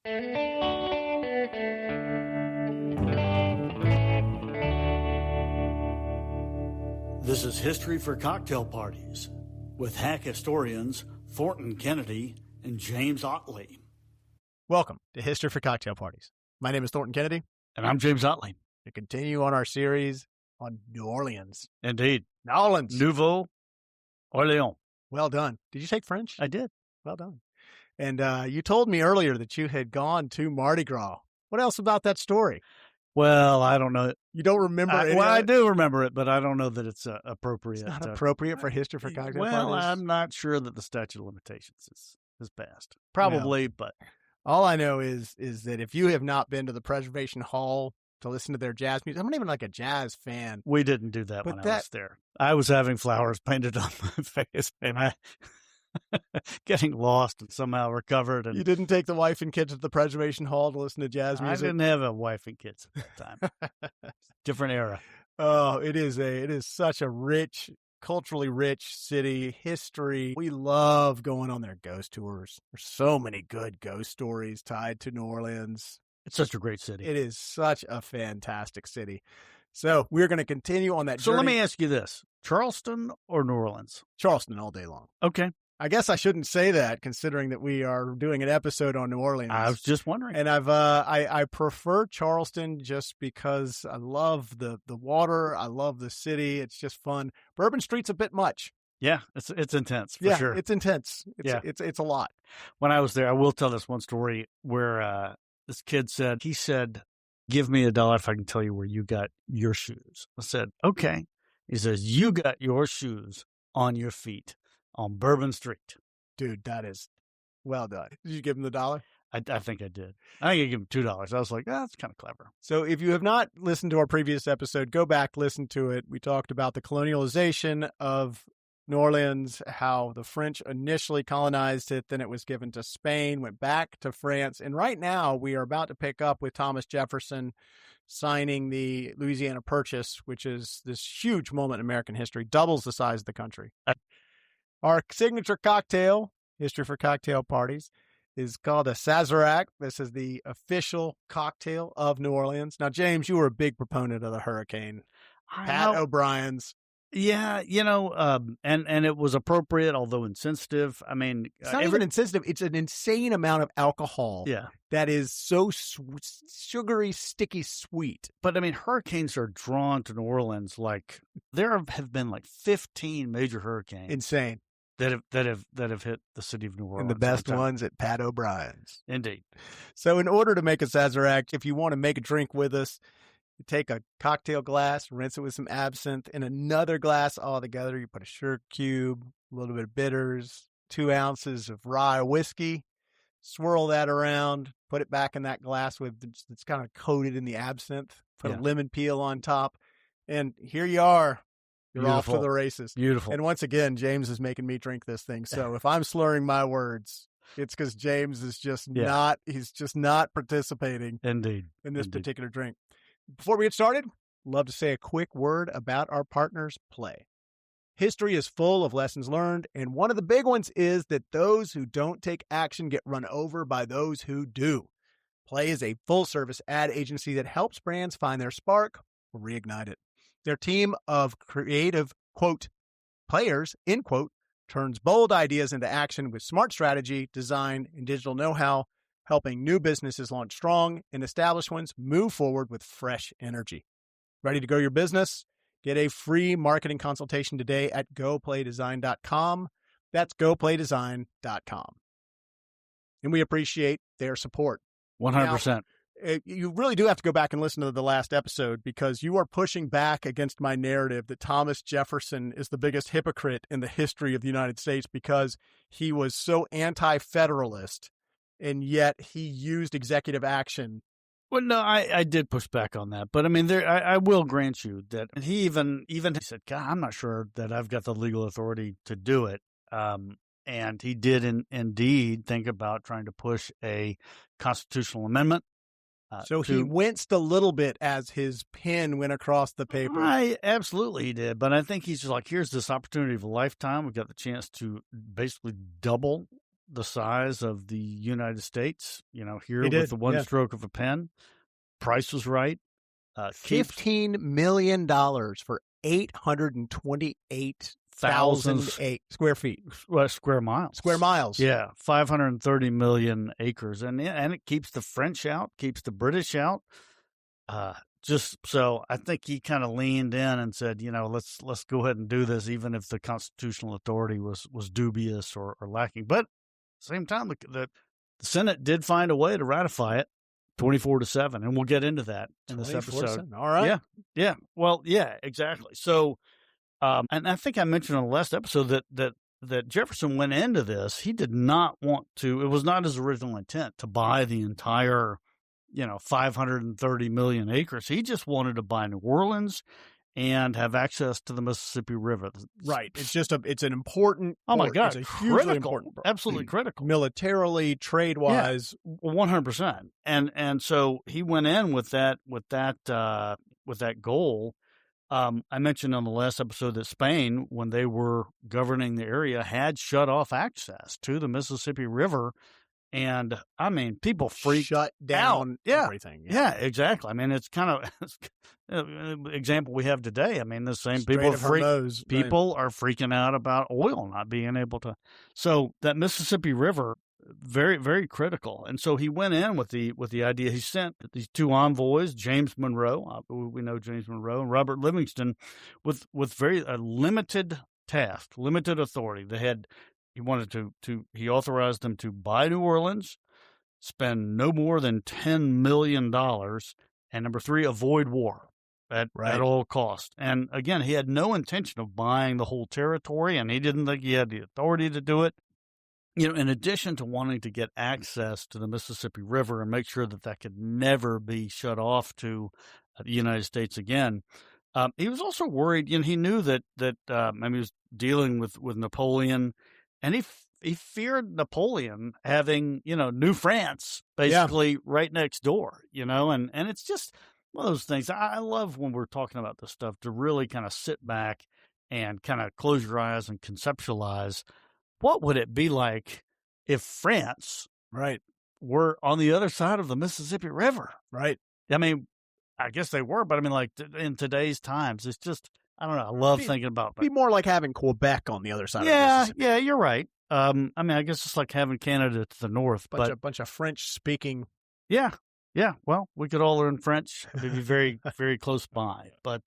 This is History for Cocktail Parties with hack historians Thornton Kennedy and James Ottley. Welcome to History for Cocktail Parties. My name is Thornton Kennedy. And I'm James Ottley. To continue on our series on New Orleans. Indeed. New Orleans. Nouveau Orleans. Well done. Did you take French? I did. Well done. And you told me earlier that you had gone to Mardi Gras. What else about that story? Well, I don't know. You don't remember it? Well, I do remember it, but I don't know that it's appropriate. It's not appropriate for History for Cocktail Parties? Well, I'm not sure that the statute of limitations is passed. Probably, but... All I know is that if you have not been to the Preservation Hall to listen to their jazz music, I'm not even like a jazz fan. We didn't do that when I was there. I was having flowers painted on my face, and I getting lost and somehow recovered. And you didn't take the wife and kids to the Preservation Hall to listen to jazz music? I didn't have a wife and kids at that time. Different era. Oh, it is such a rich, culturally rich city, history. We love going on their ghost tours. There's so many good ghost stories tied to New Orleans. It's such a great city. It is such a fantastic city. So we're going to continue on that journey. So let me ask you this. Charleston or New Orleans? Charleston all day long. Okay. I guess I shouldn't say that considering that we are doing an episode on New Orleans. I was just wondering. And I prefer Charleston just because I love the water. I love the city. It's just fun. Bourbon Street's a bit much. Yeah, it's intense for sure. It's intense. It's a lot. When I was there, I will tell this one story where this kid said, give me $1 if I can tell you where you got your shoes. I said, okay. He says, you got your shoes on your feet on Bourbon Street. Dude, that is well done. Did you give him the $1? I think I did. I think I gave him $2. I was like, that's kind of clever. So if you have not listened to our previous episode, go back, listen to it. We talked about the colonialization of New Orleans, how the French initially colonized it, then it was given to Spain, went back to France. And right now we are about to pick up with Thomas Jefferson signing the Louisiana Purchase, which is this huge moment in American history, doubles the size of the country. Our signature cocktail, History for Cocktail Parties, is called a Sazerac. This is the official cocktail of New Orleans. Now, James, you were a big proponent of the Hurricane. Pat O'Brien's. Yeah, and it was appropriate, although insensitive. I mean, it's not even insensitive. It's an insane amount of alcohol. Yeah, that is so sugary, sticky, sweet. But I mean, hurricanes are drawn to New Orleans. Like there have been like 15 major hurricanes. Insane. That have hit the city of New Orleans. And the best ones at Pat O'Brien's. Indeed. So in order to make a Sazerac, if you want to make a drink with us, you take a cocktail glass, rinse it with some absinthe, in another glass all together. You put a sugar cube, a little bit of bitters, 2 ounces of rye whiskey, swirl that around, put it back in that glass it's kind of coated in the absinthe, put a lemon peel on top, and here you are. You're off to the races. Beautiful. And once again, James is making me drink this thing. So if I'm slurring my words, it's because James is just he's just not participating in this particular drink. Before we get started, love to say a quick word about our partners, Play. History is full of lessons learned, and one of the big ones is that those who don't take action get run over by those who do. Play is a full-service ad agency that helps brands find their spark or reignite it. Their team of creative, quote, players, end quote, turns bold ideas into action with smart strategy, design, and digital know-how, helping new businesses launch strong and established ones move forward with fresh energy. Ready to grow your business? Get a free marketing consultation today at goplaydesign.com. That's goplaydesign.com. And we appreciate their support. 100%. Now, you really do have to go back and listen to the last episode because you are pushing back against my narrative that Thomas Jefferson is the biggest hypocrite in the history of the United States because he was so anti-federalist and yet he used executive action. Well, no, I did push back on that, but I mean, I will grant you that he even said, God, I'm not sure that I've got the legal authority to do it. And he did indeed think about trying to push a constitutional amendment. So he winced a little bit as his pen went across the paper. Right, absolutely he did. But I think he's just like, here's this opportunity of a lifetime. We've got the chance to basically double the size of the United States, here He did, with the one yeah. stroke of a pen. Price was right. $15 million for 828,000 square feet. Square miles. Square miles. Yeah, 530 million acres. And it keeps the French out, keeps the British out. Just so I think he kind of leaned in and said, let's go ahead and do this, even if the constitutional authority was dubious or lacking. But at the same time, the Senate did find a way to ratify it, 24-7, and we'll get into that in this episode. All right. Yeah. Well, yeah, exactly. So, and I think I mentioned on the last episode that Jefferson went into this. He did not want to. It was not his original intent to buy the entire 530 million acres. He just wanted to buy New Orleans and have access to the Mississippi River. Right. It's an important. Oh my God. It's a hugely important. Absolutely critical. Militarily, trade wise. 100%. And so he went in with that goal. I mentioned on the last episode that Spain, when they were governing the area, had shut off access to the Mississippi River. And I mean, people shut down everything. Yeah, exactly. I mean, it's kind of example we have today. I mean, the same people are freaking out about oil not being able to. So that Mississippi River, very, very critical. And so he went in with the idea. He sent these two envoys, James Monroe, we know James Monroe, and Robert Livingston, with very limited task, limited authority. He authorized them to buy New Orleans, spend no more than $10 million, and number 3, avoid war at all costs. And again, he had no intention of buying the whole territory, and he didn't think he had the authority to do it. In addition to wanting to get access to the Mississippi River and make sure that could never be shut off to the United States again, he was also worried. He knew that he was dealing with Napoleon. And he feared Napoleon having, New France basically right next door, and it's just one of those things. I love when we're talking about this stuff to really kind of sit back and kind of close your eyes and conceptualize what would it be like if France were on the other side of the Mississippi River. Right. I mean, I guess they were, but I mean, like in today's times, it's just, I don't know. I love thinking about that. It'd be more like having Quebec on the other side of the Mississippi. Yeah, you're right. I mean, I guess it's like having Canada to the north. A bunch of French-speaking. Yeah. Well, we could all learn French. It'd be very, very close by. But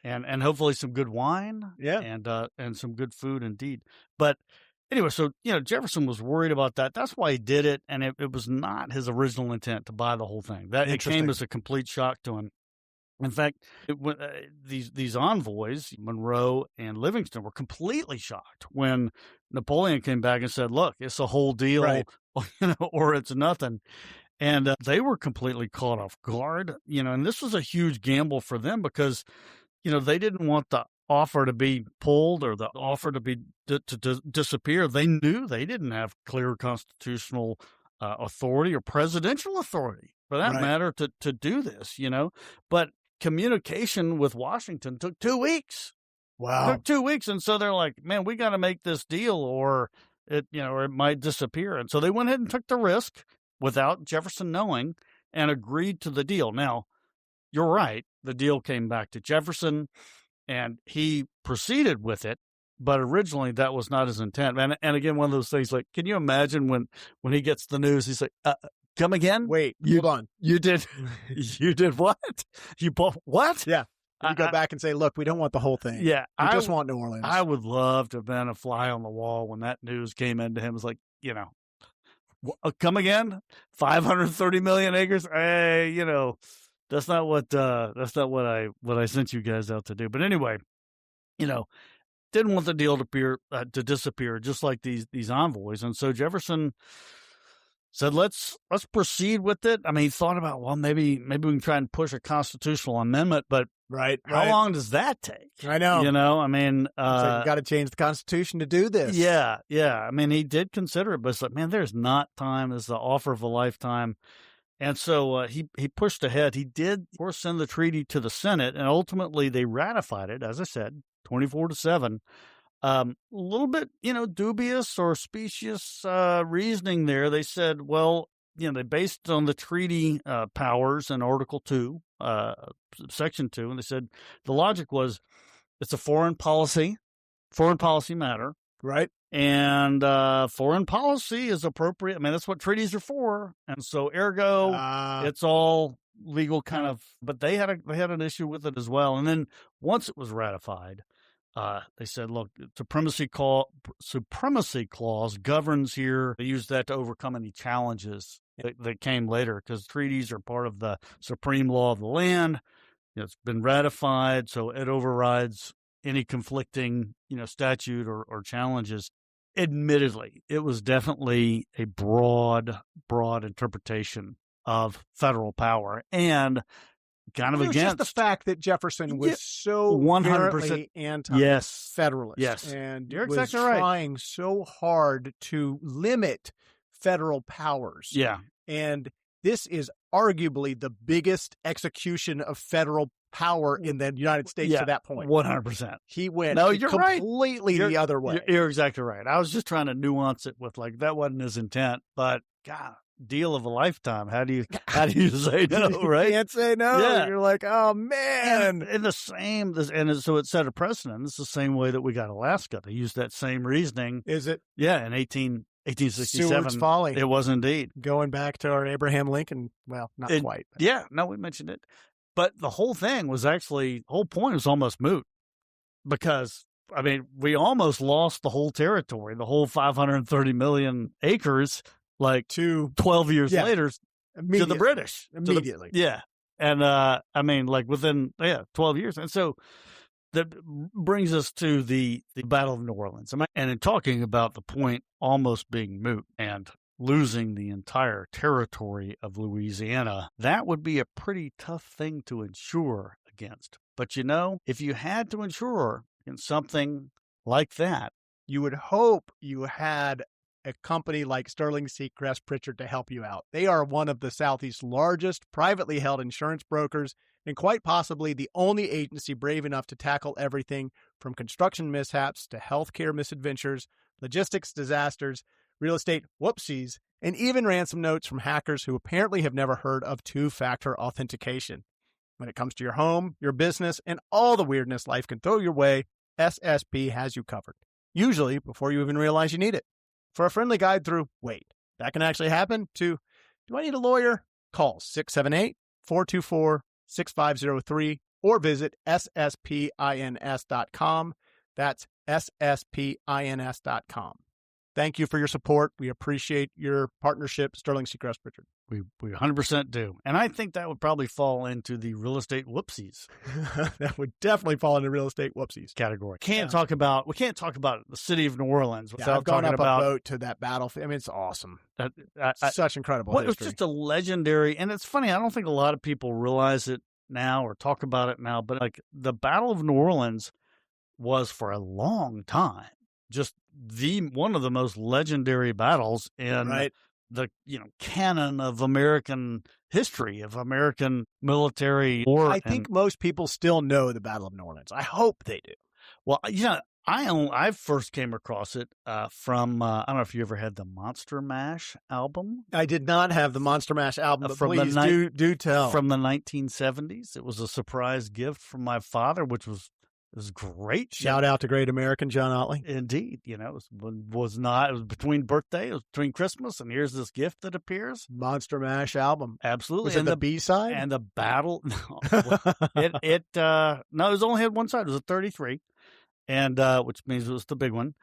and hopefully some good wine. Yeah. And some good food indeed. But anyway, so Jefferson was worried about that. That's why he did it, and it was not his original intent to buy the whole thing. That it came as a complete shock to him. In fact, these envoys, Monroe and Livingston, were completely shocked when Napoleon came back and said, "Look, it's a whole deal, or it's nothing." And they were completely caught off guard, and this was a huge gamble for them because, they didn't want the offer to be pulled or the offer to be to disappear. They knew they didn't have clear constitutional authority or presidential authority, for that matter, to do this, But communication with Washington took 2 weeks. Wow. It took 2 weeks. And so they're like, man, we got to make this deal or it might disappear. And so they went ahead and took the risk without Jefferson knowing and agreed to the deal. Now, you're right. The deal came back to Jefferson and he proceeded with it. But originally that was not his intent. And again, one of those things like, can you imagine when he gets the news, he's like, come again? Wait, hold on. You did what? You bought what? Yeah. You go back and say, look, we don't want the whole thing. Yeah. We just want New Orleans. I would love to have been a fly on the wall when that news came into him. It was like, come again? 530 million acres? Hey, that's not what I sent you guys out to do. But anyway, didn't want the deal to disappear, just like these envoys. And so Jefferson said, let's proceed with it. I mean, he thought about, well, maybe we can try and push a constitutional amendment, but how long does that take? I know. I mean, you got to change the Constitution to do this. Yeah. I mean, he did consider it, but it's like, man, there's not time. It's the offer of a lifetime. And so he pushed ahead. He did, of course, send the treaty to the Senate, and ultimately they ratified it, as I said, 24-7. A little bit, dubious or specious reasoning there. They said, well, they based on the treaty powers in Article 2, Section 2, and they said the logic was it's a foreign policy matter. Right. And foreign policy is appropriate. I mean, that's what treaties are for. And so ergo, it's all legal kind of, but they had an issue with it as well. And then once it was ratified, they said, look, supremacy clause governs here. They used that to overcome any challenges that came later, because treaties are part of the supreme law of the land. It's been ratified, so it overrides any conflicting, statute or challenges. Admittedly, it was definitely a broad interpretation of federal power, and kind of against just the fact that Jefferson was so 100% anti-federalist. Yes. And You're was exactly right. trying so hard to limit federal powers. Yeah. And this is arguably the biggest execution of federal power in the United States to that point. 100%. He went you're completely the other way. You're exactly right. I was just trying to nuance it with that wasn't his intent, but God, deal of a lifetime. How do you say no, right? You can't say no. Yeah. You're like, oh man. And so it set a precedent. It's the same way that we got Alaska. They used that same reasoning. Is it? Yeah, in 1867. Seward's Folly. It was indeed. Going back to our Abraham Lincoln. Well, not quite. But. Yeah, no, we mentioned it. But the whole thing was the whole point was almost moot, because, I mean, we almost lost the whole territory, the whole 530 million acres, to 12 years later to the British. Immediately. And, I mean, within, 12 years. And so that brings us to the Battle of New Orleans. And in talking about the point almost being moot and losing the entire territory of Louisiana, that would be a pretty tough thing to insure against. But if you had to insure in something like that, you would hope you had a company like Sterling Seacrest Pritchard to help you out. They are one of the Southeast's largest privately held insurance brokers, and quite possibly the only agency brave enough to tackle everything from construction mishaps to healthcare misadventures, logistics disasters, real estate whoopsies, and even ransom notes from hackers who apparently have never heard of two-factor authentication. When it comes to your home, your business, and all the weirdness life can throw your way, SSP has you covered, usually before you even realize you need it. For a friendly guide through, wait, that can actually happen, to, do I need a lawyer? Call 678-424-6503 or visit sspins.com. That's sspins.com. Thank you for your support. We appreciate your partnership, Sterling Seacrest Pritchard. We 100% do. And I think that would probably fall into the real estate whoopsies. That would definitely fall into real estate whoopsies category. We can't talk about the city of New Orleans without I've gone talking up about a boat to that battlefield. I mean, it's awesome. Such incredible history. It was just a legendary, and it's funny, I don't think a lot of people realize it now or talk about it now, but the Battle of New Orleans was for a long time just one of the most legendary battles in the canon of American history, of American military war. I think most people still know the Battle of New Orleans. I hope they do. Well, I first came across it from I don't know if you ever had the Monster Mash album. I did not have the Monster Mash album, but please do tell. From the 1970s. It was a surprise gift from my father, which was great. Shout out to great American John Ottley. Indeed. It was between birthday, it was between Christmas, and here's this gift that appears. Monster Mash album. Absolutely. Was it the B-side? And the battle. No, it only had one side. It was a 33, and which means it was the big one.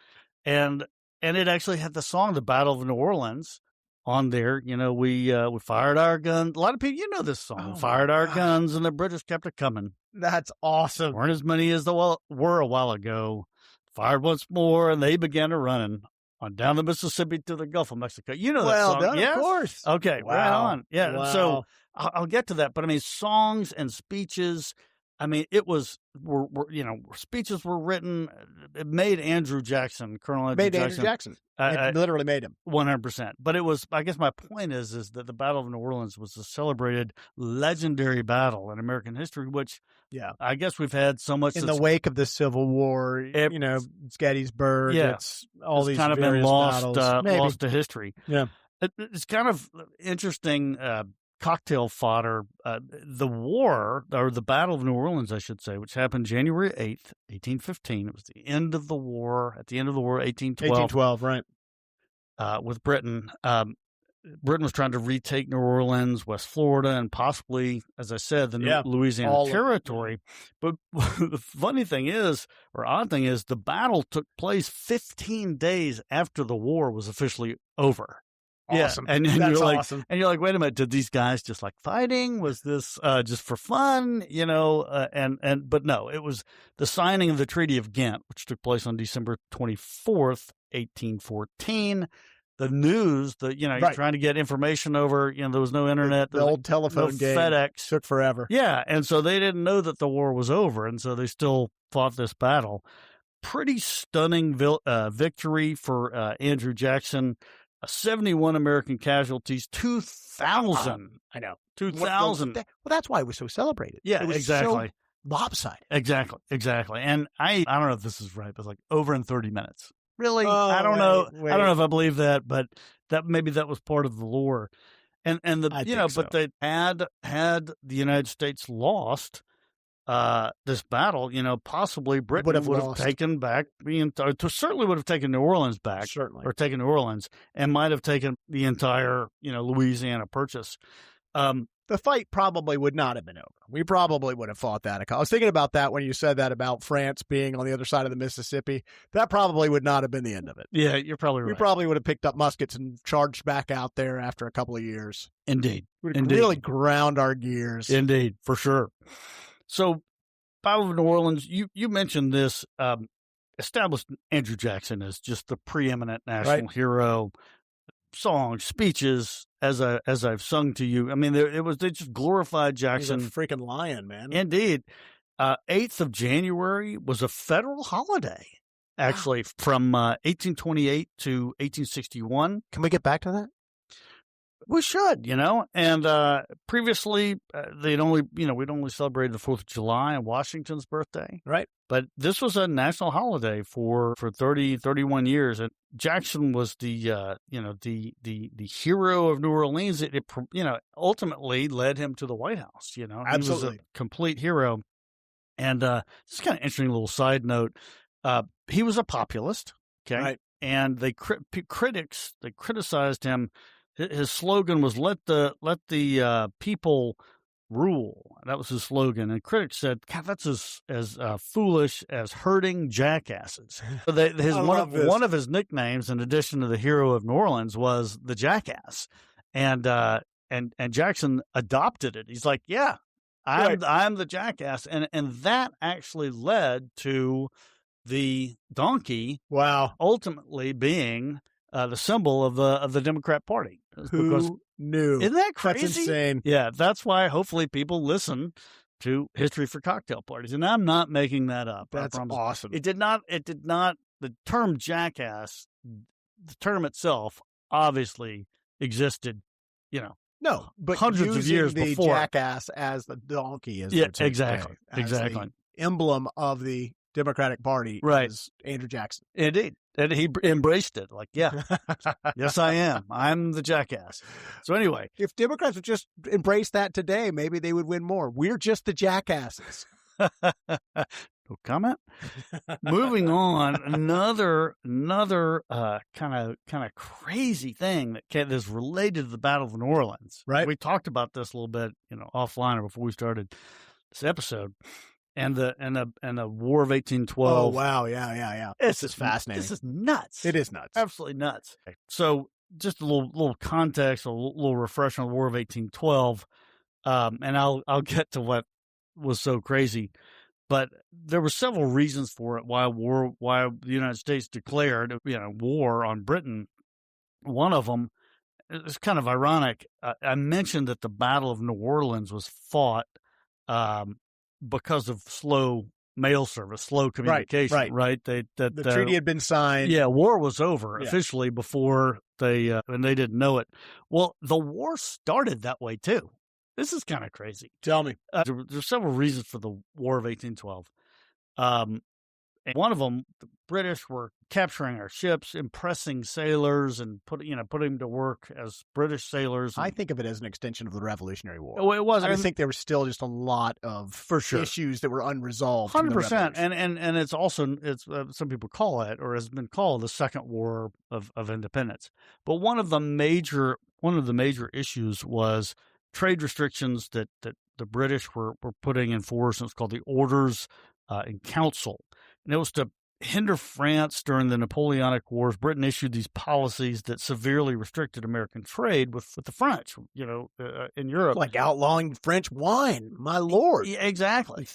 And it actually had the song, The Battle of New Orleans, on there. We fired our guns. A lot of people, this song. Fired our guns, and the British kept it coming. That's awesome. Weren't as many as were a while ago. Fired once more, and they began to running on down the Mississippi to the Gulf of Mexico. That song. Well done, yes? Of course. Okay, wow. right on. Yeah, wow. So I'll get to that. But, songs and speeches, I mean, it was, speeches were written. It made Andrew Jackson, Colonel Andrew Jackson. Made Andrew Jackson. It literally made him. 100%. But it was, I guess my point is that the Battle of New Orleans was a celebrated legendary battle in American history, which I guess we've had so much. In the wake of the Civil War, it's Gettysburg, it's all these kind of been lost to history. Yeah. It's kind of interesting cocktail fodder. The war, or the Battle of New Orleans, I should say, which happened January 8th, 1815. It was the end of the war, 1812. 1812, right. With Britain. Britain was trying to retake New Orleans, West Florida, and possibly, as I said, the Louisiana Territory. But the funny thing is, or odd thing is, the battle took place 15 days after the war was officially over. Awesome. Yeah, and that's you're like, awesome. And you're like, wait a minute, did these guys just like fighting? Was this just for fun? But no, it was the signing of the Treaty of Ghent, which took place on December 24th, 1814. The news, you're trying to get information over, there was no internet. The old telephone game. FedEx. Took forever. Yeah, and so they didn't know that the war was over, and so they still fought this battle. Pretty stunning victory for Andrew Jackson. 71 American casualties, 2,000. I know. 2,000. Well, that's why it was so celebrated. Yeah, it was exactly. So lopsided. Exactly. And I don't know if this is right, but it's like over in 30 minutes. Really? Oh, I don't know. Wait. I don't know if I believe that, but maybe that was part of the lore. And but they had the United States lost this battle, possibly Britain would have taken back certainly would have taken New Orleans back, or taken New Orleans, and might have taken the entire, Louisiana Purchase. The fight probably would not have been over. We probably would have fought that. I was thinking about that when you said that about France being on the other side of the Mississippi. That probably would not have been the end of it. Yeah, you're probably right. We probably would have picked up muskets and charged back out there after a couple of years. Indeed. We'd have really ground our gears. Indeed, for sure. So, Battle of New Orleans, you mentioned this, established Andrew Jackson as just the preeminent national hero. Songs, speeches, as I've sung to you. I mean, they just glorified Jackson. He's a freaking lion, man. Indeed. 8th of January was a federal holiday, actually, from 1828 to 1861. Can we get back to that? We should, and previously we'd only celebrated the 4th of July and Washington's birthday. Right. But this was a national holiday for 31 years. And Jackson was the hero of New Orleans. It ultimately led him to the White House, Absolutely. He was a complete hero. And this is kind of interesting little side note. He was a populist. Okay. Right. And critics criticized him. His slogan was "Let the people rule." That was his slogan, and critics said, "God, that's as foolish as herding jackasses." So one of his nicknames, in addition to the hero of New Orleans, was the Jackass, and Jackson adopted it. He's like, "Yeah, I'm the Jackass," and that actually led to the donkey. Wow, ultimately being the symbol of the Democrat Party. Who knew? Isn't that crazy? That's insane. Yeah, that's why hopefully people listen to History for Cocktail Parties. And I'm not making that up. That's awesome. It did not, the term jackass, the term itself obviously existed, no, but hundreds of years the before. Jackass as the donkey is exactly. The emblem of the Democratic Party is Andrew Jackson. Indeed. And he embraced it. Like, yeah, yes, I am. I'm the jackass. So anyway. If Democrats would just embrace that today, maybe they would win more. We're just the jackasses. No comment. Moving on, another kind of crazy thing that is related to the Battle of New Orleans. Right. We talked about this a little bit, offline or before we started this episode. And the War of 1812. Oh wow, yeah. This is fascinating. This is nuts. It is nuts. Absolutely nuts. So just a little context, a little refresher on the War of 1812, and I'll get to what was so crazy. But there were several reasons for it why the United States declared war on Britain. One of them is kind of ironic. I mentioned that the Battle of New Orleans was fought because of slow mail service, slow communication, right? The treaty had been signed. Yeah, war was over officially before and they didn't know it. Well, the war started that way too. This is kind of crazy. Tell me. There's several reasons for the War of 1812. And one of them, the British were capturing our ships, impressing sailors, and putting them to work as British sailors. I think of it as an extension of the Revolutionary War. Well, it was. I think there was still just a lot of issues that were unresolved. 100%, and it's also some people call it, or has been called, the Second War of Independence. But one of the major issues was trade restrictions that the British were putting in force. It's called the Orders in Council. And it was to hinder France during the Napoleonic Wars. Britain issued these policies that severely restricted American trade with the French, in Europe. Like outlawing French wine, my lord. Yeah, exactly.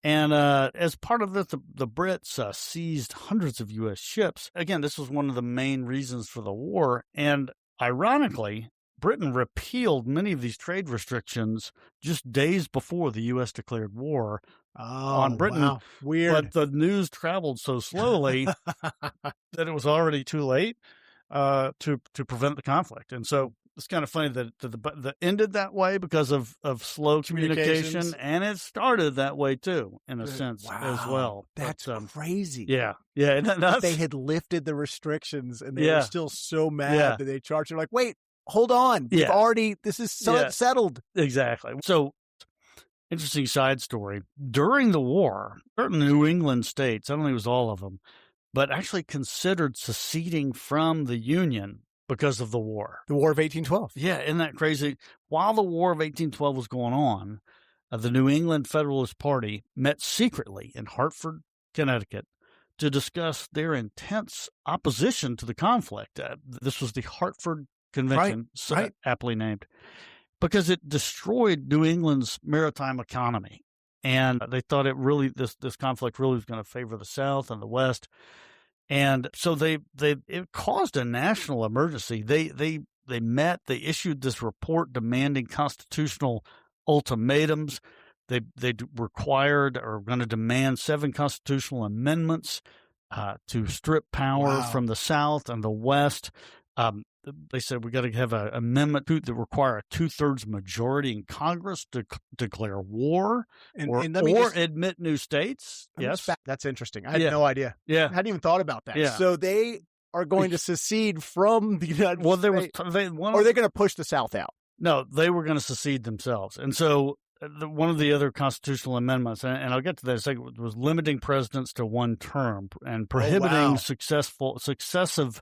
And as part of this, the Brits seized hundreds of U.S. ships. Again, this was one of the main reasons for the war. And ironically, Britain repealed many of these trade restrictions just days before the U.S. declared war on Britain. Wow. Weird. But the news traveled so slowly that it was already too late to prevent the conflict. And so it's kind of funny that ended that way because of slow communication, and it started that way too, in a sense, as well. That's crazy. Yeah. They had lifted the restrictions, and they were still so mad that they charged. They're like, wait, hold on. This is settled. Exactly. So, interesting side story. During the war, certain New England states, I don't think it was all of them, but actually considered seceding from the Union because of the war. The War of 1812. Yeah, isn't that crazy? While the War of 1812 was going on, the New England Federalist Party met secretly in Hartford, Connecticut, to discuss their intense opposition to the conflict. This was the Hartford Convention, aptly named, because it destroyed New England's maritime economy. And they thought this conflict really was going to favor the South and the West. And so it caused a national emergency. They met, they issued this report demanding constitutional ultimatums. They required or going to demand 7 constitutional amendments to strip power from the South and the West. They said we got to have an amendment that require a 2/3 majority in Congress to declare war or admit new states. Yes, that's interesting. I had no idea. Yeah, I hadn't even thought about that. Yeah. So they are going to secede from the United States. Or are they going to push the South out? No, they were going to secede themselves, and so. One of the other constitutional amendments, and I'll get to that, was limiting presidents to 1 term and prohibiting successive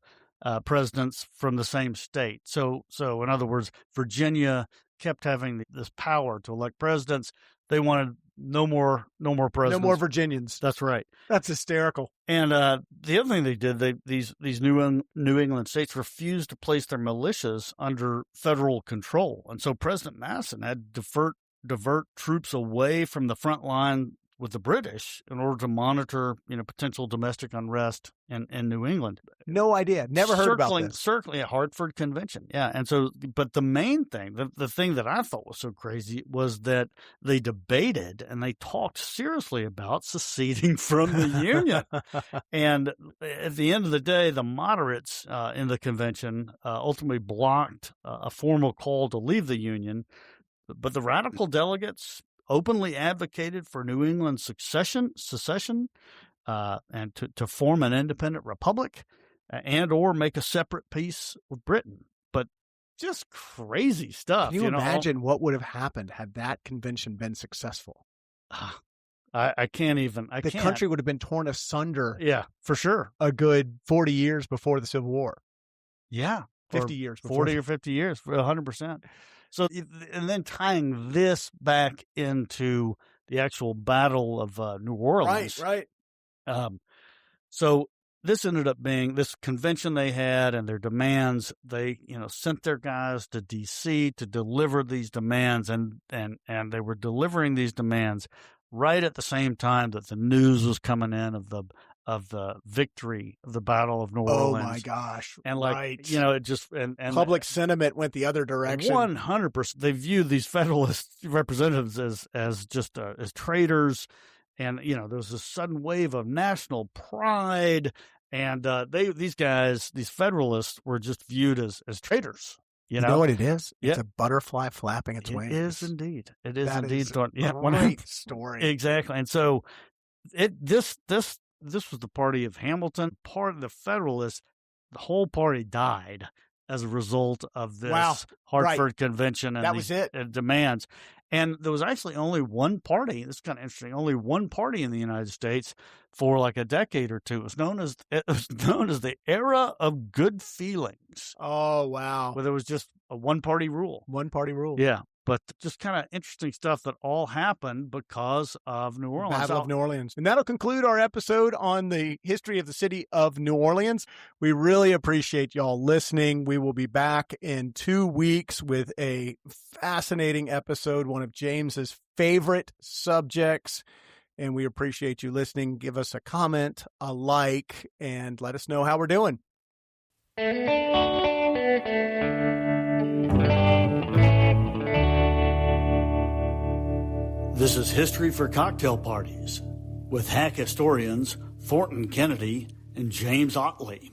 presidents from the same state. So in other words, Virginia kept having this power to elect presidents. They wanted no more presidents. No more Virginians. That's right. That's hysterical. And the other thing they did, these New England states refused to place their militias under federal control, and so President Madison had to divert troops away from the front line with the British in order to monitor, potential domestic unrest in New England. No idea. Never heard about this. Certainly a Hartford Convention. Yeah. And so, but the main thing, the thing that I thought was so crazy was that they debated and they talked seriously about seceding from the Union. And at the end of the day, the moderates in the convention ultimately blocked a formal call to leave the Union. But the radical delegates openly advocated for New England's secession, and to form an independent republic, and or make a separate peace with Britain. But just crazy stuff. Can you imagine what would have happened had that convention been successful? I can't even. The country would have been torn asunder. Yeah, for sure. A good 40 years before the Civil War. Yeah. 50 years before. 40 or 50 years, 100%. So, and then tying this back into the actual Battle of New Orleans. Right. So this ended up being this convention they had and their demands. They, sent their guys to D.C. to deliver these demands, and they were delivering these demands right at the same time that the news was coming in of the of the victory of the Battle of New Oh Orleans. my gosh. And like, right. it just, and public sentiment went the other direction. 100%. They viewed these Federalist representatives as just, as traitors. And, there was a sudden wave of national pride. And, these Federalists were just viewed as traitors. You know what it is? Yeah. It's a butterfly flapping its wings. It is indeed. It is that indeed. Is a great story. Exactly. And so this was the party of Hamilton, part of the Federalists. The whole party died as a result of this Hartford Convention and these demands. And there was actually only one party. This is kind of interesting. Only one party in the United States for like a decade or two. It was known as the era of good feelings. Oh, wow. Where there was just a one-party rule. One-party rule. Yeah. But just kind of interesting stuff that all happened because of New Orleans. Battle of New Orleans. And that'll conclude our episode on the history of the city of New Orleans. We really appreciate y'all listening. We will be back in 2 weeks with a fascinating episode, one of James's favorite subjects. And we appreciate you listening. Give us a comment, a like, and let us know how we're doing. This is History for Cocktail Parties with hack historians Thornton Kennedy and James Ottley.